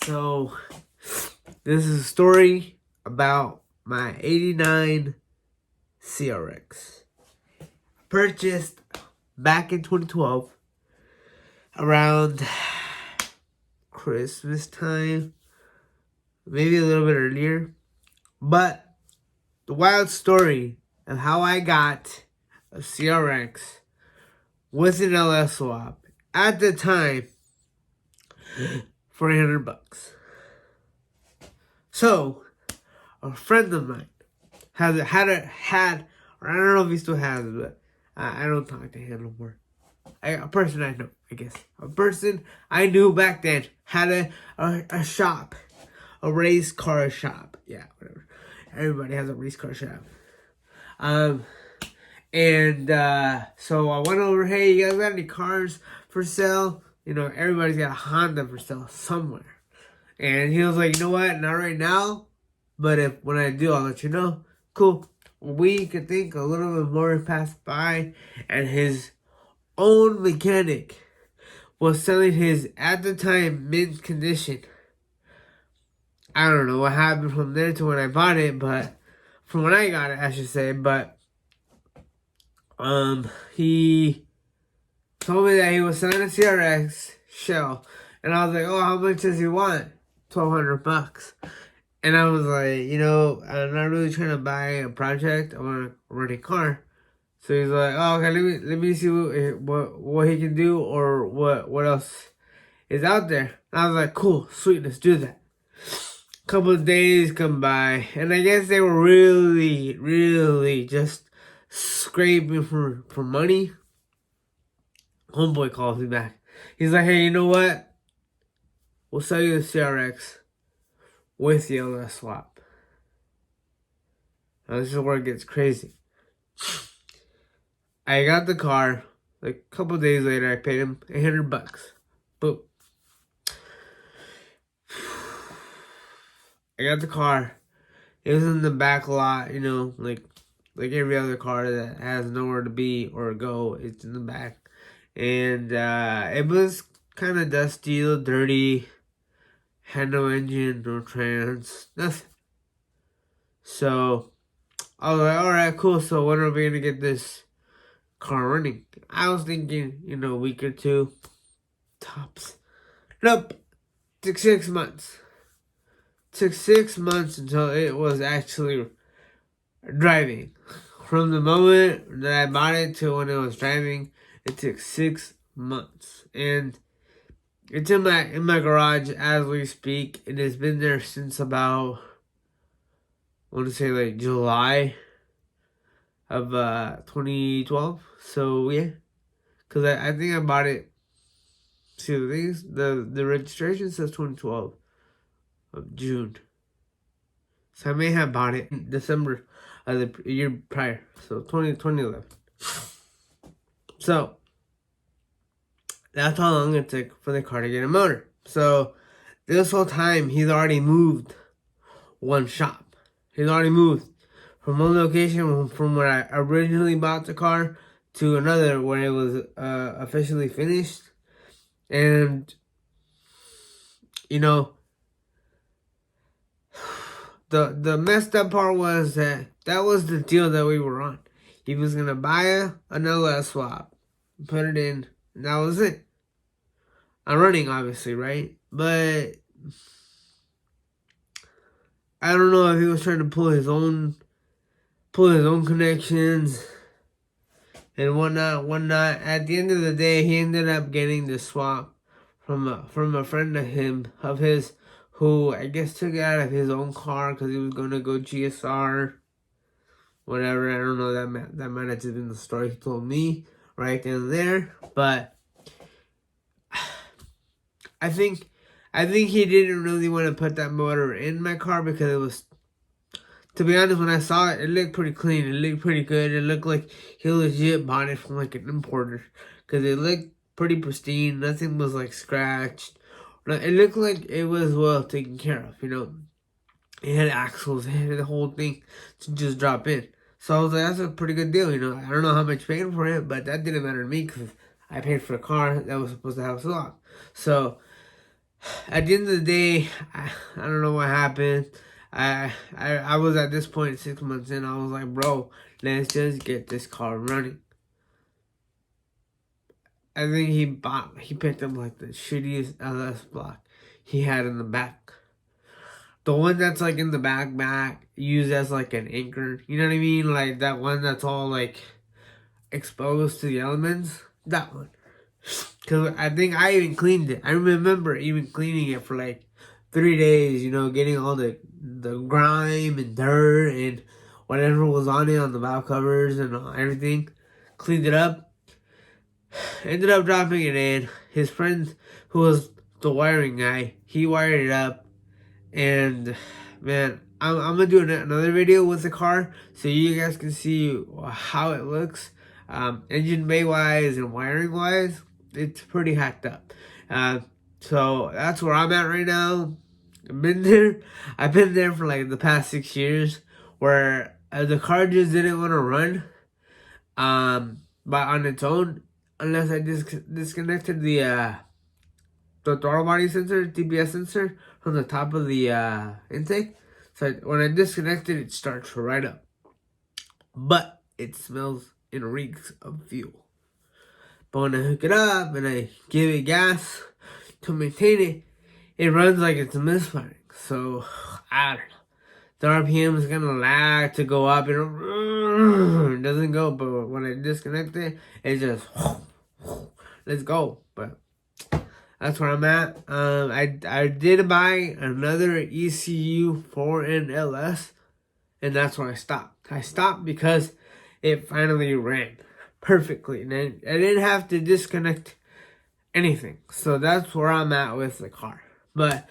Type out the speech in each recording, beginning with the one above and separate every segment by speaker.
Speaker 1: So, this is a story about my 89 CRX. Purchased back in 2012, around Christmas time, maybe a little bit earlier. But the wild story of how I got a CRX with an LS swap at the time for $800. So, a friend of mine had, or I don't know if he still has it, but I don't talk to him no more. A person I know, I guess. A person I knew back then had a shop. A race car shop. Yeah, whatever. Everybody has a race car shop. So I went over, hey, you guys got any cars for sale? You know, everybody's got a Honda for sale somewhere. And he was like, you know what, not right now, but when I do, I'll let you know. Cool. A week, I think, a little bit more passed by, and his own mechanic was selling his, at the time, mint condition. I don't know what happened from there to when I bought it, but from when I got it, I should say, but he told me that he was selling a CRX shell, and I was like, oh, how much does he want? $1,200. And I was like, you know, I'm not really trying to buy a project. I want to rent a car. So he's like, oh, okay, let me see what he can do, or what else is out there. And I was like, cool, sweet, let's do that. Couple of days come by, and I guess they were really just scraping for money. Homeboy calls me back. He's like, hey, you know what? We'll sell you the CRX with the LS swap. Now this is where it gets crazy. I got the car. Like a couple days later, I paid him $800. Boom. I got the car. It was in the back lot, you know, like every other car that has nowhere to be or go. It's in the back. And it was kind of dusty, a little dirty. Had no engine, no trans, nothing. So I was like, alright, cool. So when are we going to get this car running? I was thinking, you know, a week or two, tops. Nope. Took 6 months. Took 6 months until it was actually driving. From the moment that I bought it to when it was driving, it took 6 months. And it's in my garage as we speak. It has been there since about, I want to say like July of 2012. So yeah, because I think I bought it. See the things, the registration says 2012 of June. So I may have bought it in December of the year prior. So 2011. So that's how long it took for the car to get a motor. So this whole time he's already moved one shop. He's already moved from one location from where I originally bought the car to another where it was officially finished. And you know, the messed up part was that was the deal that we were on. He was gonna buy an LS swap, put it in, and that was it. I'm running, obviously, right? But I don't know if he was trying to pull his own connections and whatnot. At the end of the day, he ended up getting the swap from a friend of his, who I guess took it out of his own car because he was gonna go GSR, whatever. I don't know, that might have just been the story he told me right then and there. But I think he didn't really want to put that motor in my car because it was, to be honest, when I saw it, it looked pretty clean. It looked pretty good. It looked like he legit bought it from like an importer because it looked pretty pristine. Nothing was like scratched. It looked like it was well taken care of, you know. It had axles, it had the whole thing to just drop in. So I was like, that's a pretty good deal, you know. I don't know how much I paid for it, but that didn't matter to me because I paid for a car that was supposed to have a swap. So At the end of the day, I don't know what happened. I was at this point 6 months in. I was like, bro, let's just get this car running. I think he picked up like the shittiest LS block he had in the back. The one that's like in the back used as like an anchor. You know what I mean? Like that one that's all like exposed to the elements. That one. Cause I think I even cleaned it. I remember even cleaning it for like 3 days. You know, getting all the grime and dirt and whatever was on it on the valve covers and everything. Cleaned it up. Ended up dropping it in. His friend, who was the wiring guy, he wired it up. And man, I'm gonna do another video with the car so you guys can see how it looks. Engine bay wise and wiring wise, it's pretty hacked up. So that's where I'm at right now. I've been there for like the past 6 years, where the car just didn't want to run, but on its own, unless I disconnected the throttle body sensor, TPS sensor, from the top of the intake. So when I disconnect it, it starts right up. But it smells and reeks of fuel. But when I hook it up and I give it gas to maintain it, it runs like it's misfiring. So, I don't know. The RPM is going to lag to go up. It doesn't go, but when I disconnect it, it just, let's go. But that's where I'm at. I did buy another ECU 4N LS, and that's where I stopped. I stopped because it finally ran perfectly, and I didn't have to disconnect anything. So that's where I'm at with the car. But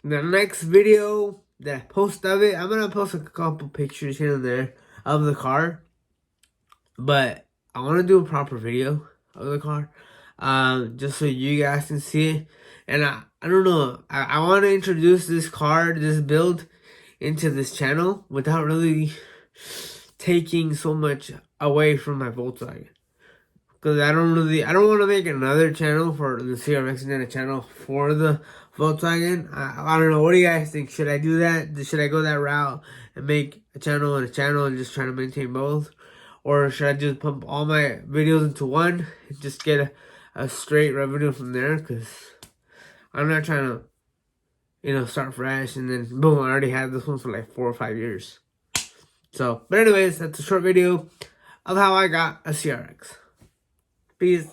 Speaker 1: the next video that I post of it, I'm gonna post a couple pictures here and there of the car, but I want to do a proper video of the car. Just so you guys can see it. And I don't know, I want to introduce this car, this build, into this channel without really taking so much away from my Volkswagen. Because I don't want to make another channel for the CRX and then a channel for the Volkswagen. I don't know, what do you guys think? Should I do that? Should I go that route and make a channel and just try to maintain both? Or should I just pump all my videos into one and just get a straight revenue from there? Because I'm not trying to, start fresh and then boom, I already had this one for like 4 or 5 years. So, but anyways, that's a short video of how I got a CRX. Peace.